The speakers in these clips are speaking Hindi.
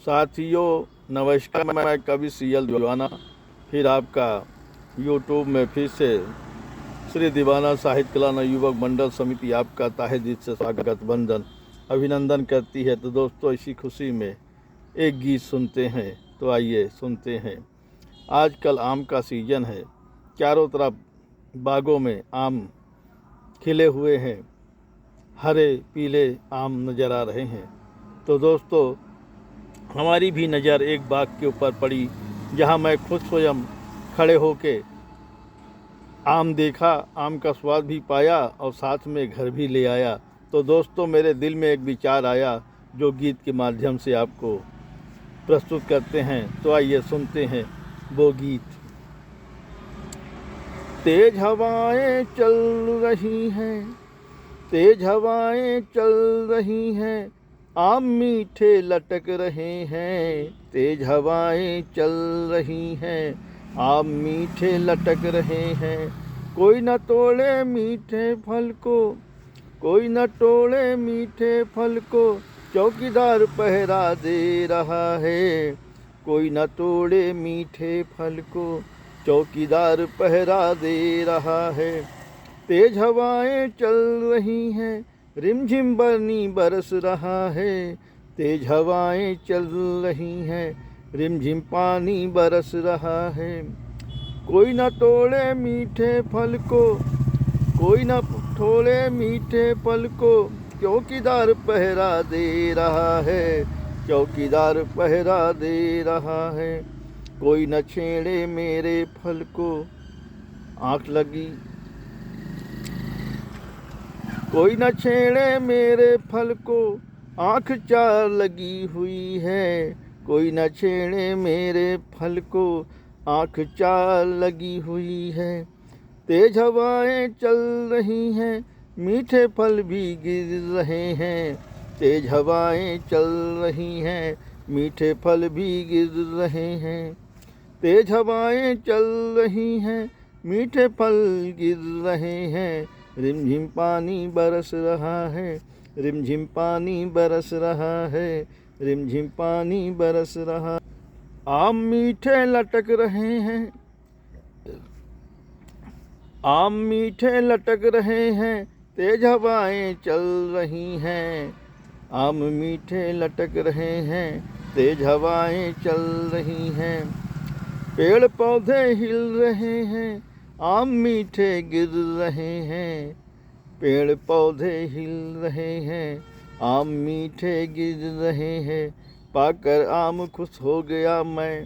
साथियों नमस्कार, मैं कवि सीएल दीवाना फिर आपका यूट्यूब में फिर से श्री दीवाना साहित्य कला नवयुवक मंडल समिति आपका ताहे दिल से स्वागत वंदन अभिनंदन करती है। तो दोस्तों इसी खुशी में एक गीत सुनते हैं। तो आइए सुनते हैं। आजकल आम का सीजन है, चारों तरफ बागों में आम खिले हुए हैं, हरे पीले आम नज़र आ रहे हैं। तो दोस्तों हमारी भी नज़र एक बाग के ऊपर पड़ी, जहां मैं खुद स्वयं खड़े होके आम देखा, आम का स्वाद भी पाया और साथ में घर भी ले आया। तो दोस्तों मेरे दिल में एक विचार आया जो गीत के माध्यम से आपको प्रस्तुत करते हैं। तो आइए सुनते हैं वो गीत। तेज हवाएं चल रही हैं, तेज हवाएं चल रही हैं, आम मीठे लटक रहे हैं। तेज हवाएं चल रही हैं, आम मीठे लटक रहे हैं। कोई न तोड़े मीठे फल को, कोई न तोड़े मीठे फल को, चौकीदार पहरा दे रहा है। कोई न तोड़े मीठे फल को, चौकीदार पहरा दे रहा है। तेज हवाएं चल रही हैं, रिमझिम पानी बरस रहा है। तेज हवाएं चल रही हैं, रिमझिम पानी बरस रहा है। कोई न तोड़े मीठे फल को, कोई न तोड़े मीठे फल को, चौकीदार पहरा दे रहा है। चौकीदार पहरा दे रहा है। कोई न छेड़े मेरे फल को, आँख लगी, कोई न छेड़े मेरे फल को, आँख चार लगी हुई है। कोई न छेड़े मेरे फल को, आँख चार लगी हुई है। तेज हवाएं चल रही हैं, मीठे फल भी गिर रहे हैं। तेज हवाएं चल रही हैं, मीठे फल भी गिर रहे हैं। तेज हवाएं चल रही हैं, मीठे फल गिर रहे हैं। रिमझिम पानी बरस रहा है, रिमझिम पानी बरस रहा है, रिमझिम पानी बरस रहा। आम मीठे लटक रहे हैं, आम मीठे लटक रहे हैं। तेज हवाएं चल रही हैं, आम मीठे लटक रहे हैं। तेज हवाएं चल रही हैं। पेड़ पौधे हिल रहे हैं, आम मीठे गिर रहे हैं। पेड़ पौधे हिल रहे हैं, आम मीठे गिर रहे हैं। पाकर आम खुश हो गया मैं,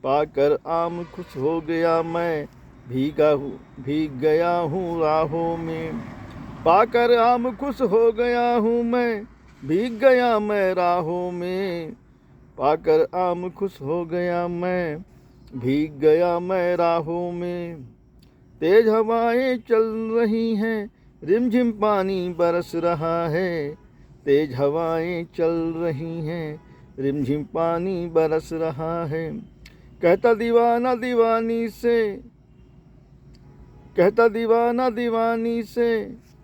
पाकर आम खुश हो गया मैं, भीग गया हूँ राहों में। पाकर आम खुश हो गया हूँ मैं, भीग गया मैं राहों में। पाकर आम खुश हो गया मैं, भीग गया मैं राहों में। तेज हवाएं चल रही हैं, रिमझिम पानी बरस रहा है। तेज हवाएं चल रही हैं, रिमझिम पानी बरस रहा है। कहता दीवाना दीवानी से, कहता दीवाना दीवानी से,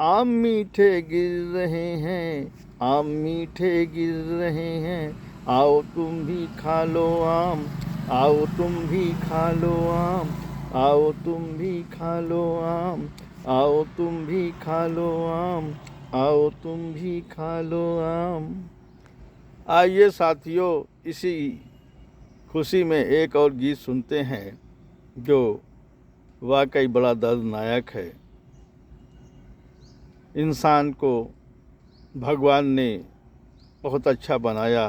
आम मीठे गिर रहे हैं, आम मीठे गिर रहे हैं। आओ तुम भी खा लो आम, आओ तुम भी खा लो आम, आओ तुम भी खा लो आम, आओ तुम भी खा लो आम, आओ तुम भी खा लो आम। आइए साथियों इसी खुशी में एक और गीत सुनते हैं जो वाकई बड़ा दर्दनायक है। इंसान को भगवान ने बहुत अच्छा बनाया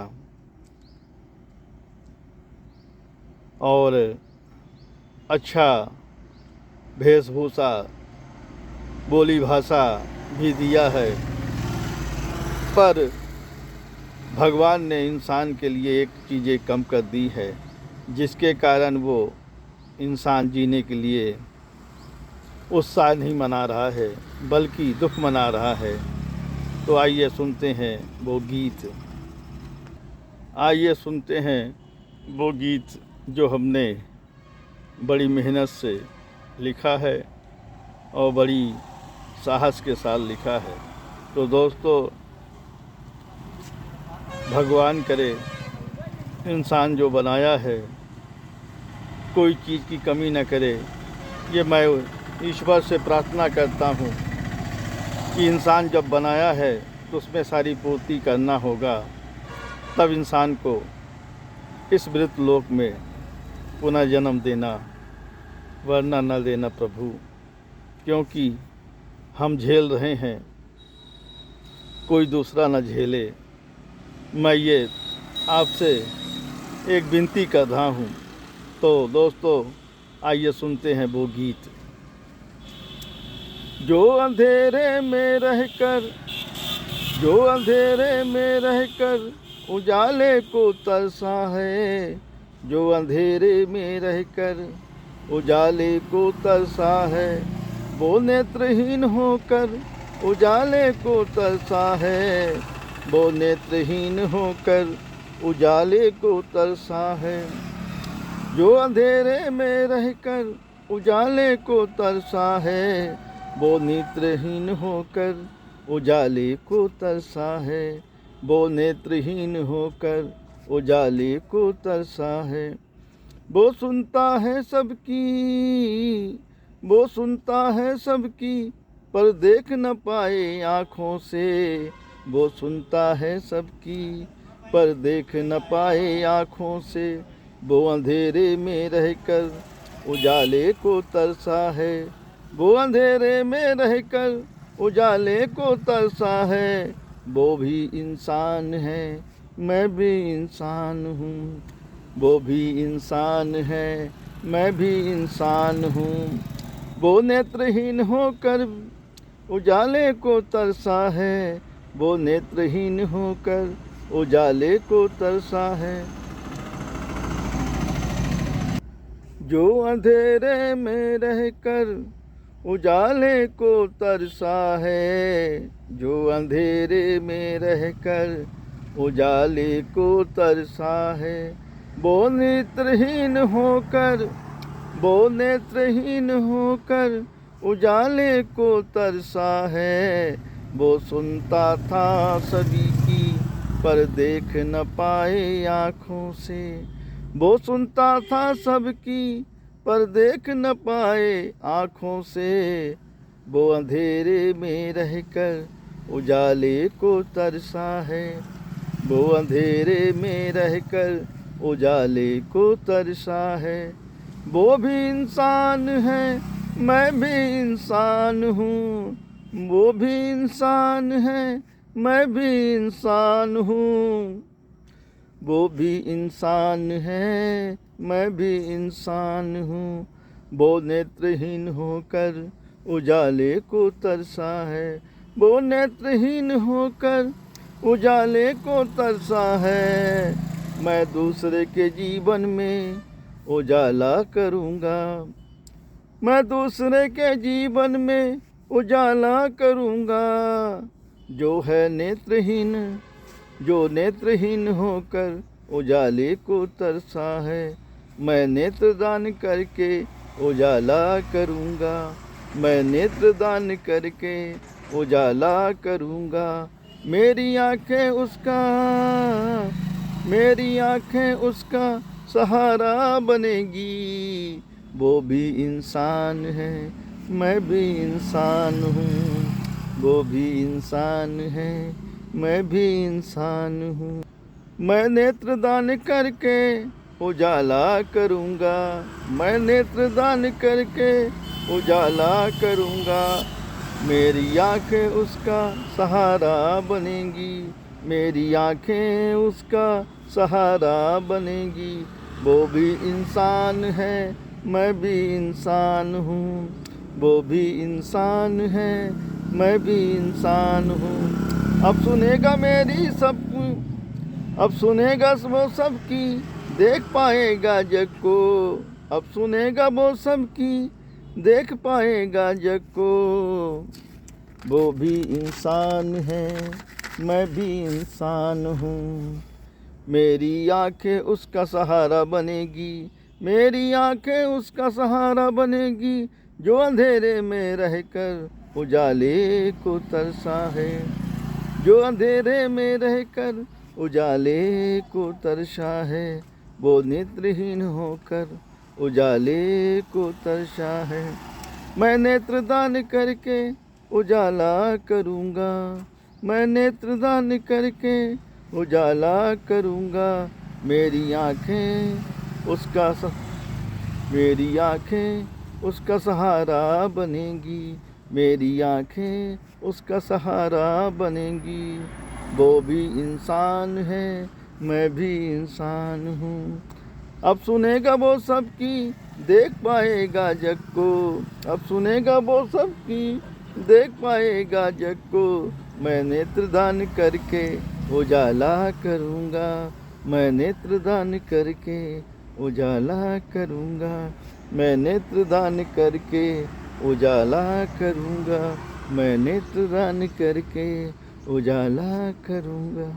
और अच्छा वेशभूषा बोली भाषा भी दिया है, पर भगवान ने इंसान के लिए एक चीज़ें कम कर दी है, जिसके कारण वो इंसान जीने के लिए उत्साह नहीं मना रहा है बल्कि दुख मना रहा है। तो आइए सुनते हैं वो गीत, आइए सुनते हैं वो गीत जो हमने बड़ी मेहनत से लिखा है और बड़ी साहस के साथ लिखा है। तो दोस्तों भगवान करे इंसान जो बनाया है कोई चीज़ की कमी न करे। ये मैं ईश्वर से प्रार्थना करता हूँ कि इंसान जब बनाया है तो उसमें सारी पूर्ति करना होगा, तब इंसान को इस मृत लोक में पुनः जन्म देना, वरना न देना प्रभु, क्योंकि हम झेल रहे हैं, कोई दूसरा न झेले। मैं ये आपसे एक विनती कर रहा हूँ। तो दोस्तों आइए सुनते हैं वो गीत। जो अंधेरे में रहकर उजाले को तरसा है, जो अंधेरे में रहकर उजाले को तरसा है, वो नेत्रहीन होकर उजाले को तरसा है, वो नेत्रहीन होकर उजाले को तरसा है। जो अंधेरे में रहकर उजाले को तरसा है, वो नेत्रहीन होकर उजाले को तरसा है, वो नेत्रहीन होकर उजाले को तरसा है। वो सुनता है सबकी पर देख न पाए आँखों से, वो सुनता है सबकी पर देख न पाए आँखों से, वो अंधेरे में रहकर उजाले को तरसा है, वो अंधेरे में रहकर उजाले को तरसा है। वो भी इंसान है, मैं भी इंसान हूँ, वो भी इंसान है, मैं भी इंसान हूँ। वो नेत्रहीन होकर उजाले को तरसा है, वो नेत्रहीन होकर उजाले को तरसा है। जो अंधेरे में रहकर उजाले को तरसा है, जो अंधेरे में रहकर उजाले को तरसा है, वो नेत्रहीन होकर उजाले को तरसा है। वो सुनता था सभी की पर देख न पाए आँखों से, वो सुनता था सबकी पर देख न पाए आँखों से, वो अंधेरे में रहकर उजाले को तरसा है, वो अंधेरे में रहकर उजाले को तरसा है। वो भी इंसान है, मैं भी इंसान हूँ, वो भी इंसान है, मैं भी इंसान हूँ। वो भी इंसान है, मैं भी इंसान हूँ। वो नेत्रहीन होकर उजाले को तरसा है, वो नेत्रहीन होकर उजाले को तरसा है। मैं दूसरे के जीवन में उजाला करूँगा, मैं दूसरे के जीवन में उजाला करूँगा। जो है नेत्रहीन, जो नेत्रहीन होकर उजाले को तरसा है, मैं नेत्रदान करके उजाला करूँगा, मैं नेत्रदान करके उजाला करूँगा। मेरी आँखें उसका सहारा बनेगी। वो भी इंसान है, मैं भी इंसान हूँ, वो भी इंसान है, मैं भी इंसान हूँ। मैं नेत्रदान करके उजाला करूँगा, मैं नेत्रदान करके उजाला करूँगा। मेरी आँखें उसका सहारा बनेंगी, मेरी आँखें उसका सहारा बनेंगी। वो भी इंसान है, मैं भी इंसान हूँ, वो भी इंसान है, मैं भी इंसान हूँ। अब सुनेगा वो सबकी, देख पाएगा जग को। अब सुनेगा वो सबकी, देख पाएगा जग को। वो भी इंसान है, मैं भी इंसान हूँ। मेरी आँखें उसका सहारा बनेगी, मेरी आँखें उसका सहारा बनेगी। जो अंधेरे में रहकर उजाले को तरसा है, जो अंधेरे में रहकर उजाले को तरसा है, वो नेत्रहीन होकर उजाले को तरसा है। मैं नेत्रदान करके उजाला करूँगा, मैं नेत्रदान करके उजाला करूँगा। मेरी आँखें उसका सहारा बनेंगी, मेरी आँखें उसका सहारा बनेंगी। वो भी इंसान है, मैं भी इंसान हूँ। अब सुनेगा वो सबकी, देख पाएगा जग को। अब सुनेगा वो सबकी, देख पाएगा जग को। मैं नेत्रदान करके उजाला करूँगा, मैं नेत्रदान करके उजाला करूँगा। मैं नेत्रदान करके उजाला करूँगा, मैं नेत्रदान करके उजाला करूँगा।